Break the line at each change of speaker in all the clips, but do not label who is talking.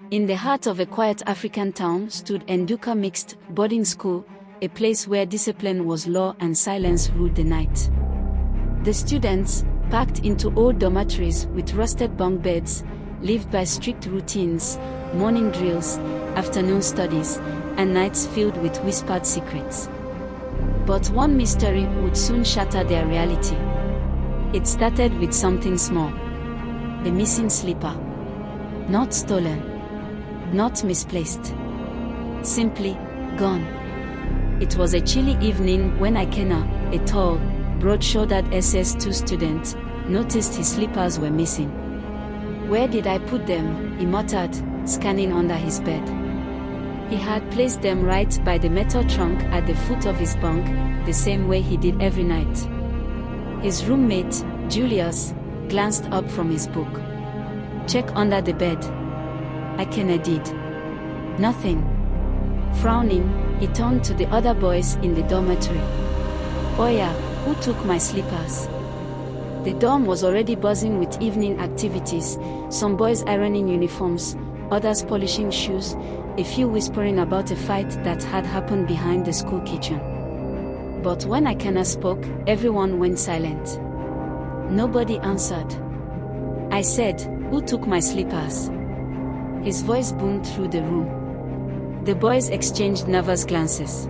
In the heart of a quiet African town stood Nduka Mixed Boarding School, a place where discipline was law and silence ruled the night. The students, packed into old dormitories with rusted bunk beds, lived by strict routines, morning drills, afternoon studies, and nights filled with whispered secrets. But one mystery would soon shatter their reality. It started with something small. A missing slipper. Not stolen. Not misplaced. Simply gone. It was a chilly evening when Ikena, a tall, broad-shouldered SS2 student, noticed his slippers were missing. "Where did I put them?" he muttered, scanning under his bed. He had placed them right by the metal trunk at the foot of his bunk, the same way he did every night. His roommate, Julius, glanced up from his book. "Check under the bed." Ikena did. Nothing. Frowning, he turned to the other boys in the dormitory. "Oya, who took my slippers?" The dorm was already buzzing with evening activities, some boys ironing uniforms, others polishing shoes, a few whispering about a fight that had happened behind the school kitchen. But when Ikena spoke, everyone went silent. Nobody answered. "I said, who took my slippers?" His voice boomed through the room. The boys exchanged nervous glances.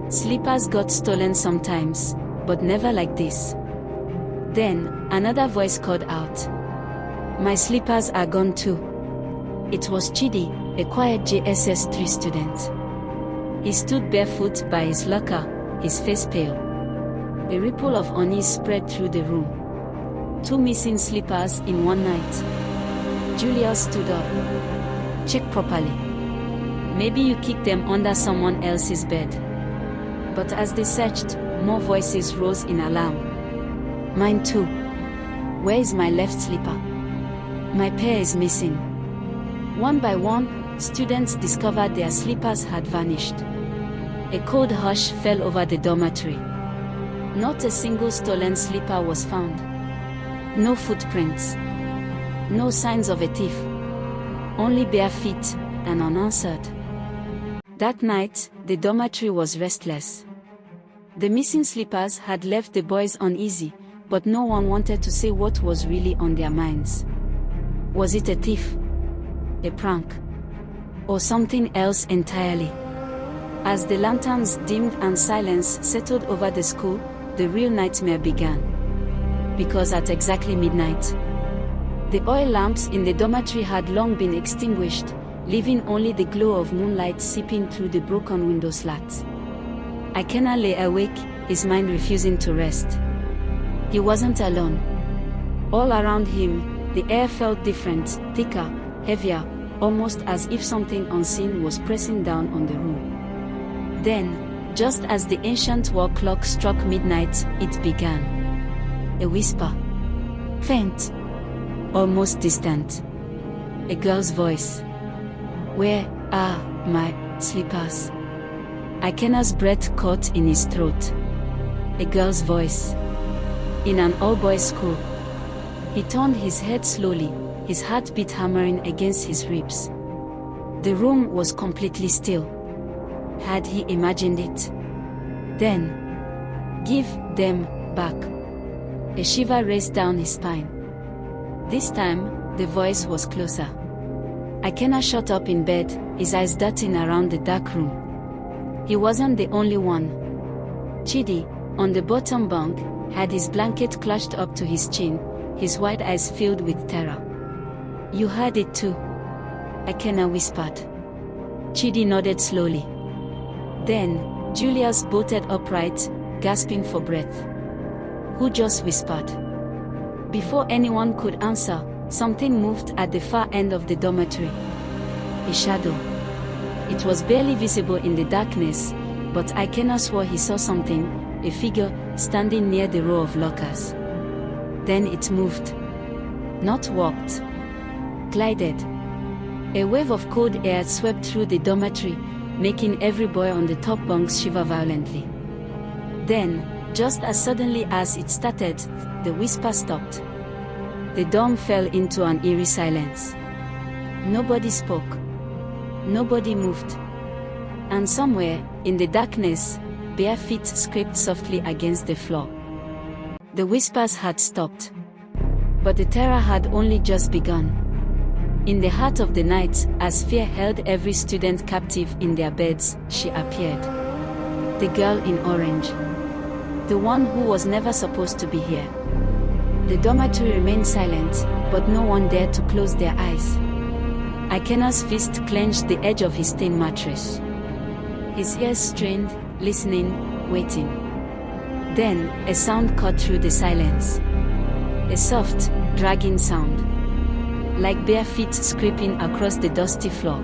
Slippers got stolen sometimes, but never like this. Then, another voice called out, "My slippers are gone too." It was Chidi, a quiet JSS3 student. He stood barefoot by his locker, his face pale. A ripple of unease spread through the room. 2 missing slippers in one night. Julius stood up. "Check properly. Maybe you kicked them under someone else's bed." But as they searched, more voices rose in alarm. "Mine too. Where is my left slipper? My pair is missing." One by one, students discovered their slippers had vanished. A cold hush fell over the dormitory. Not a single stolen slipper was found. No footprints. No signs of a thief. Only bare feet, and unanswered. That night, the dormitory was restless. The missing slippers had left the boys uneasy, but no one wanted to say what was really on their minds. Was it a thief? A prank? Or something else entirely? As the lanterns dimmed and silence settled over the school, the real nightmare began. Because at exactly midnight, the oil lamps in the dormitory had long been extinguished, leaving only the glow of moonlight seeping through the broken window slats. Ikena lay awake, his mind refusing to rest. He wasn't alone. All around him, the air felt different, thicker, heavier, almost as if something unseen was pressing down on the room. Then, just as the ancient wall clock struck midnight, it began. A whisper. Faint. Almost distant. A girl's voice. "Where are my slippers?" Ikena's breath caught in his throat. A girl's voice. In an all-boys school. He turned his head slowly, his heartbeat hammering against his ribs. The room was completely still. Had he imagined it? Then, "Give them back." A shiver raced down his spine. This time, the voice was closer. Ikena shot up in bed, his eyes darting around the dark room. He wasn't the only one. Chidi, on the bottom bunk, had his blanket clutched up to his chin, his wide eyes filled with terror. "You heard it too," Ikena whispered. Chidi nodded slowly. Then, Julius bolted upright, gasping for breath. "Who just whispered?" Before anyone could answer, something moved at the far end of the dormitory. A shadow. It was barely visible in the darkness, but Ikena swore he saw something, a figure, standing near the row of lockers. Then it moved. Not walked. Glided. A wave of cold air swept through the dormitory, making every boy on the top bunks shiver violently. Then, just as suddenly as it started, the whisper stopped. The dorm fell into an eerie silence. Nobody spoke. Nobody moved. And somewhere, in the darkness, bare feet scraped softly against the floor. The whispers had stopped. But the terror had only just begun. In the heart of the night, as fear held every student captive in their beds, she appeared. The girl in orange. The one who was never supposed to be here. The dormitory remained silent, but no one dared to close their eyes. Ikena's fist clenched the edge of his thin mattress. His ears strained, listening, waiting. Then, a sound cut through the silence. A soft, dragging sound. Like bare feet scraping across the dusty floor.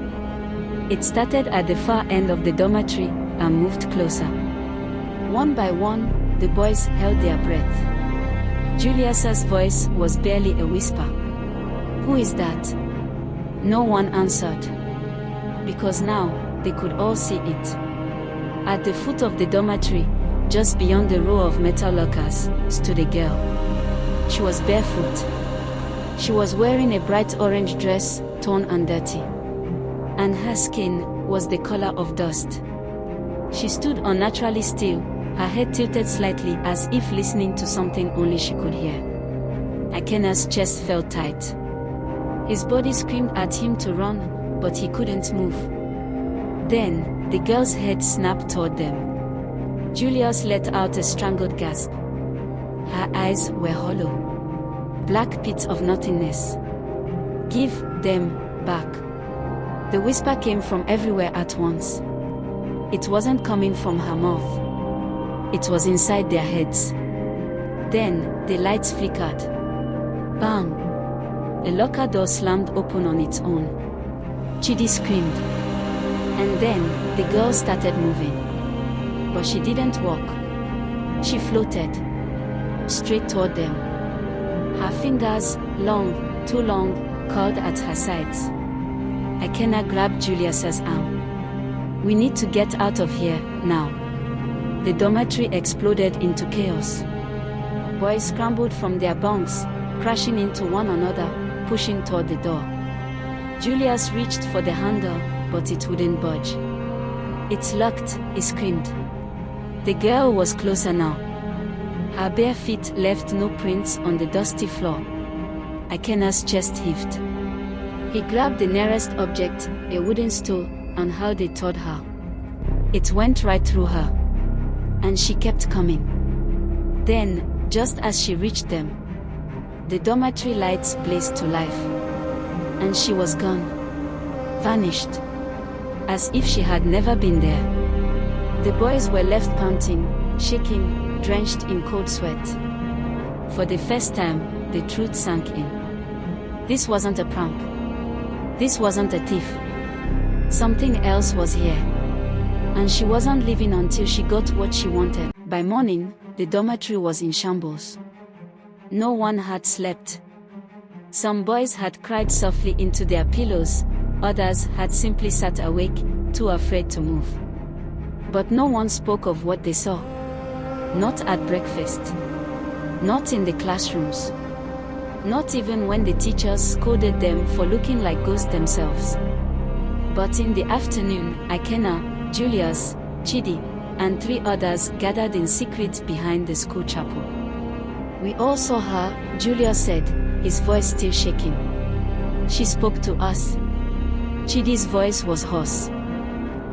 It started at the far end of the dormitory and moved closer. One by one, the boys held their breath. Julius's voice was barely a whisper. "Who is that?" No one answered. Because now, they could all see it. At the foot of the dormitory, just beyond the row of metal lockers, stood a girl. She was barefoot. She was wearing a bright orange dress, torn and dirty. And her skin was the color of dust. She stood unnaturally still, her head tilted slightly as if listening to something only she could hear. Ikena's chest felt tight. His body screamed at him to run, but he couldn't move. Then, the girl's head snapped toward them. Julius let out a strangled gasp. Her eyes were hollow. Black pits of nothingness. "Give them back." The whisper came from everywhere at once. It wasn't coming from her mouth. It was inside their heads. Then, the lights flickered. Bang! A locker door slammed open on its own. Chidi screamed. And then, the girl started moving. But she didn't walk. She floated. Straight toward them. Her fingers, long, too long, curled at her sides. Ikena grabbed Julius's arm. "We need to get out of here, now." The dormitory exploded into chaos. Boys scrambled from their bunks, crashing into one another, pushing toward the door. Julius reached for the handle, but it wouldn't budge. "It's locked," he screamed. The girl was closer now. Her bare feet left no prints on the dusty floor. Ikena's chest heaved. He grabbed the nearest object, a wooden stool, and hurled it toward her. It went right through her. And she kept coming. Then, just as she reached them, the dormitory lights blazed to life. And she was gone. Vanished. As if she had never been there. The boys were left panting, shaking, drenched in cold sweat. For the first time, the truth sank in. This wasn't a prank. This wasn't a thief. Something else was here. And she wasn't leaving until she got what she wanted. By morning, the dormitory was in shambles. No one had slept. Some boys had cried softly into their pillows, others had simply sat awake, too afraid to move. But no one spoke of what they saw. Not at breakfast. Not in the classrooms. Not even when the teachers scolded them for looking like ghosts themselves. But in the afternoon, Ikena, Julius, Chidi, and 3 others gathered in secret behind the school chapel. "We all saw her," Julius said, his voice still shaking. "She spoke to us." Chidi's voice was hoarse.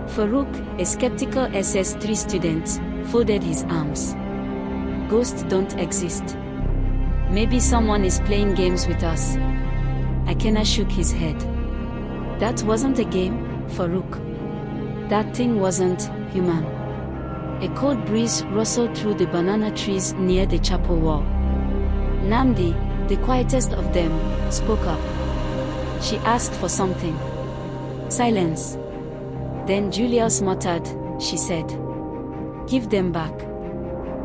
Farouk, a skeptical SS3 student, folded his arms. "Ghosts don't exist. Maybe someone is playing games with us." Ikena shook his head. "That wasn't a game, Farouk. That thing wasn't human." A cold breeze rustled through the banana trees near the chapel wall. Namdi, the quietest of them, spoke up. She asked for something. Silence. Then Julius muttered, she said. "Give them back."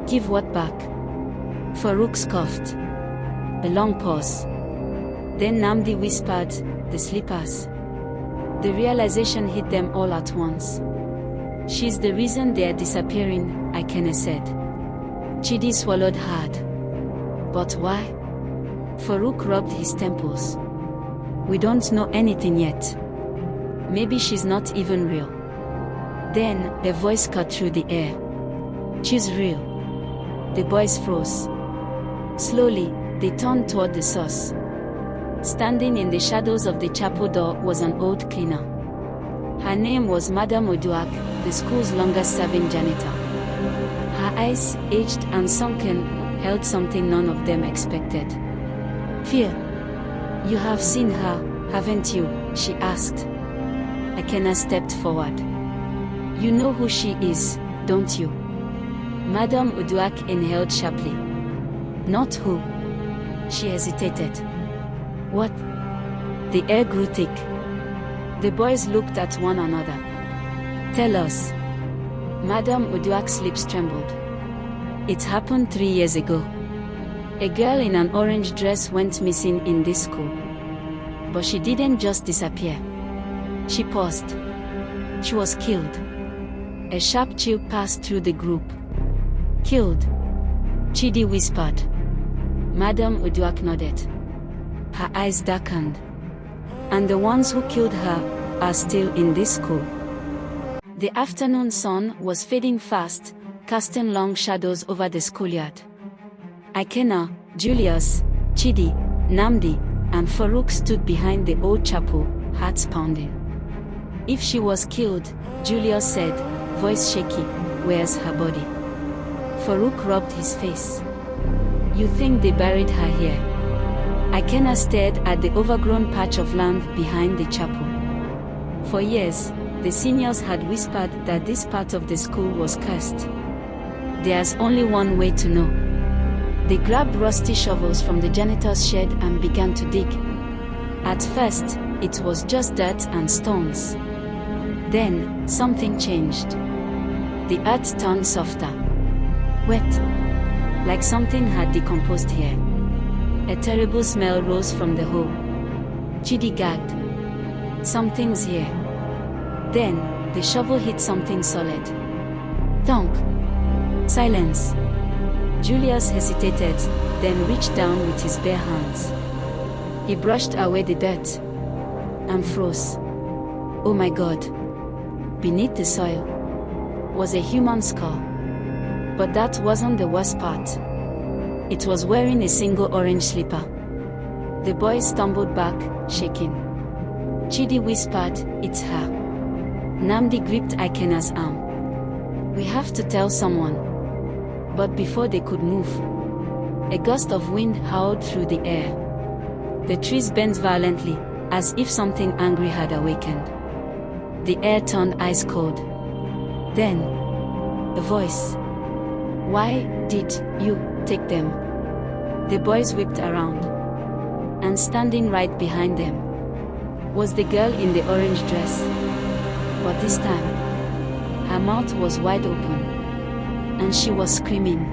"Give what back?" Farouk scoffed. A long pause. Then Namdi whispered, "The slippers." The realization hit them all at once. "She's the reason they're disappearing," Ikene said. Chidi swallowed hard. "But why?" Farouk rubbed his temples. We don't know anything yet. Maybe she's not even real. Then, a voice cut through the air. She's real. The boys froze. Slowly, they turned toward the source. Standing in the shadows of the chapel door was an old cleaner. Her name was Madame Oduak, the school's longest-serving janitor. Her eyes, aged and sunken, held something none of them expected. Fear. You have seen her, haven't you? She asked. Akena stepped forward. You know who she is, don't you? Madame Oduak inhaled sharply. Not who? She hesitated. What? The air grew thick. The boys looked at one another. Tell us. Madame Oduak's lips trembled. It happened 3 years ago. A girl in an orange dress went missing in this school. But she didn't just disappear. She paused. She was killed. A sharp chill passed through the group. Killed? Chidi whispered. Madame Oduak nodded. Her eyes darkened. And the ones who killed her are still in this school. The afternoon sun was fading fast, casting long shadows over the schoolyard. Akena, Julius, Chidi, Namdi, and Farouk stood behind the old chapel, hearts pounding. If she was killed, Julius said, voice shaky, where's her body? Farouk rubbed his face. You think they buried her here? Akena stared at the overgrown patch of land behind the chapel. For years, the seniors had whispered that this part of the school was cursed. There's only one way to know. They grabbed rusty shovels from the janitor's shed and began to dig. At first, it was just dirt and stones. Then, something changed. The earth turned softer. Wet. Like something had decomposed here. A terrible smell rose from the hole. Chidi gagged. Something's here. Then, the shovel hit something solid. Thunk. Silence. Julius hesitated, then reached down with his bare hands. He brushed away the dirt. And froze. Oh my God. Beneath the soil was a human skull. But that wasn't the worst part. It was wearing a single orange slipper. The boys stumbled back, shaking. Chidi whispered, it's her. Namdi gripped Akena's arm. We have to tell someone. But before they could move, a gust of wind howled through the air. The trees bent violently, as if something angry had awakened. The air turned ice cold. Then, a voice. Why did you take them? The boys whipped around. And standing right behind them was the girl in the orange dress. But this time, her mouth was wide open. And she was screaming.